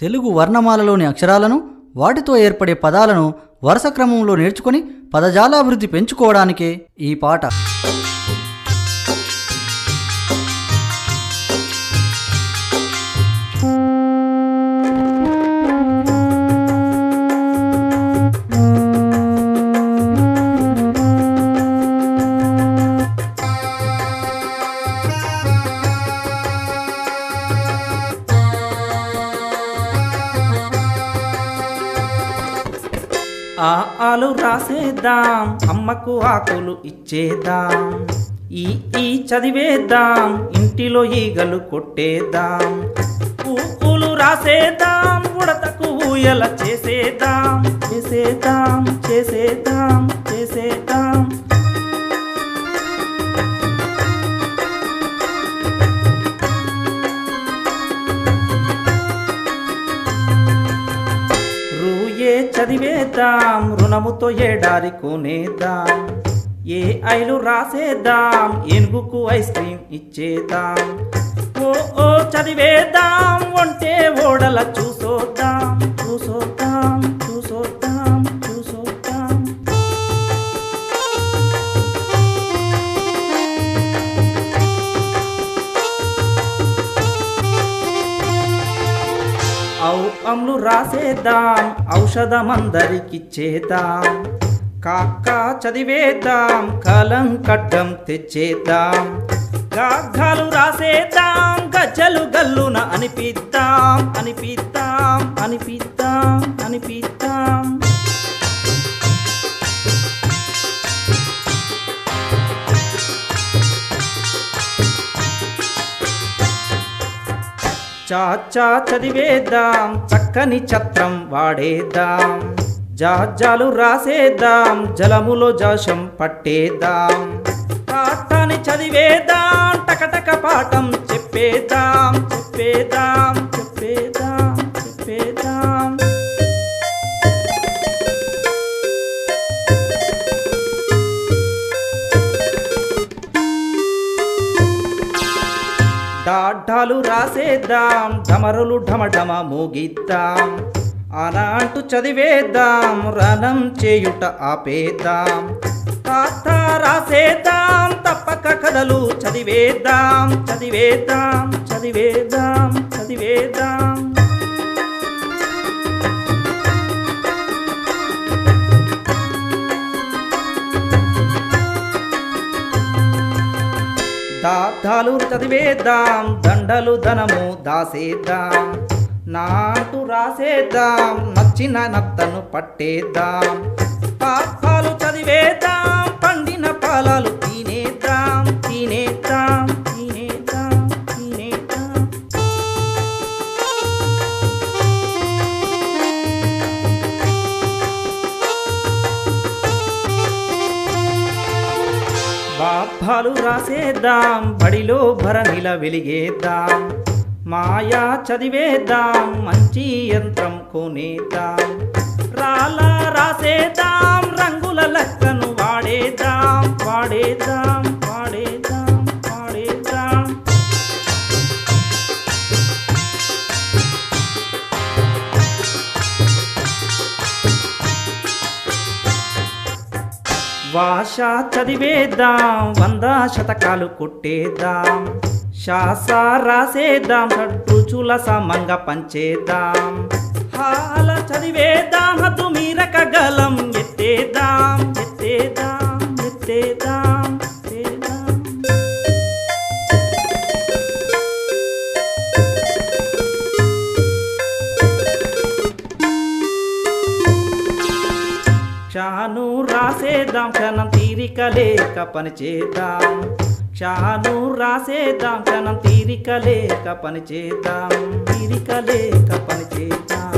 తెలుగు వర్ణమాలలోని అక్షరాలను వాటితో ఏర్పడే పదాలను వరుస క్రమంలో నేర్చుకొని పదజాలాభివృద్ధి పెంచుకోవడానికే ఈ పాట. ఆ ఆలు రాసేద్దాం, అమ్మకు ఆకులు ఇచ్చేద్దాం, ఈ చదివేద్దాం, ఇంటిలో ఈగలు కొట్టేద్దాం, ఊలు రాసేద్దాం, ఉడతకు ఊయల చేసేద్దాం, చేసేద్దాం, చేసేద్దాం, చేసేద్దాం. చదివేద్దాం, రుణముతో ఏడారి కొనేద్దాం, ఏ ఐలు రాసేద్దాం, ఏనుగుకు ఐస్ క్రీమ్ ఇచ్చేద్దాం, ఓ చదివేద్దాం, ఒంటే ఓడల చూసోద్దాం, చూసోద్దాం, చూసోద్దాం, చూసోద్దాం. అమ్లు రాసేద్దాం, ఔషధమందరికిచ్చేద్దాం, కాక్క చదివేద్దాం, కలం కడ్డం తెచ్చేద్దాం, గాఘాలు రాసేద్దాం, గజ్జలు గల్లున అనిపిద్దాం, అనిపిద్దాం, అనిపిద్దాం, అనిపిద్దాం. చాచా చదివేద్దాం, చక్కని ఛత్రం వాడేద్దాం, జాజాలు రాసేద్దాం, జలములో జాషం పట్టేద్దాం, పాఠాన్ని చదివేద్దాం, టకటక పాఠం చెప్పేద్దాం, చెప్పేద్దాం, చెప్పేద్దాం, చెప్పేద్దాం. డాడ్డాలు రాసేద్దాం, ఢమరులు ఢమఢమ మోగిద్దాం, అనాంటూ చదివేద్దాం, రణం చేయుట ఆపేద్దాం, తాత రాసేద్దాం, తప్పక కథలు చదివేద్దాం, చదివేద్దాం, చదివేద్దాం, చదివేద్దాం. దాదాలు చదివేద్దాం, దండలు ధనము దాసేద్దాం, నాటు రాసేద్దాం, నచ్చిన నత్తను పట్టేద్దాం, పాపాలు చదివేద్దాం, పండిన పాలాలు తినేద్దాం, తినేద్దాం, తినేద్దాం, తినేద్దాం. బాబాలు రాసేద్దాం, బడిలో భరణిల వెలిగేద్దాం, మాయా చదివేద్దాం, మంచి యంత్రం కొనేద్దాం, రాళ్ళ రాసేద్దాం, రంగుల లెక్కను వాడేద్దాం, వాడేద్దాం, వాడేద్దాం, వాడేద్దాం. భాష చదివేద్దాం, 100 శతకాలు కొట్టేద్దాం, శాస రాసేద్దాం, షడ్రుచుల సమంగా పంచేద్దాం, హాల చదివేద్దాం, హద్దు మీరక గలం ఎత్తేద్దాం, ఎత్తేద్దాం, ఎత్తేద్దాం, ఎత్తేద్దాం. క్షాను రాసేద్దాం, క్షణం తీరిక లేక పనిచేద్దాం, క్షాను రాసేద్దాం, క్షణం తీరిక లేక పనిచేద్దాం, తీరిక లేక పనిచేద్దాం.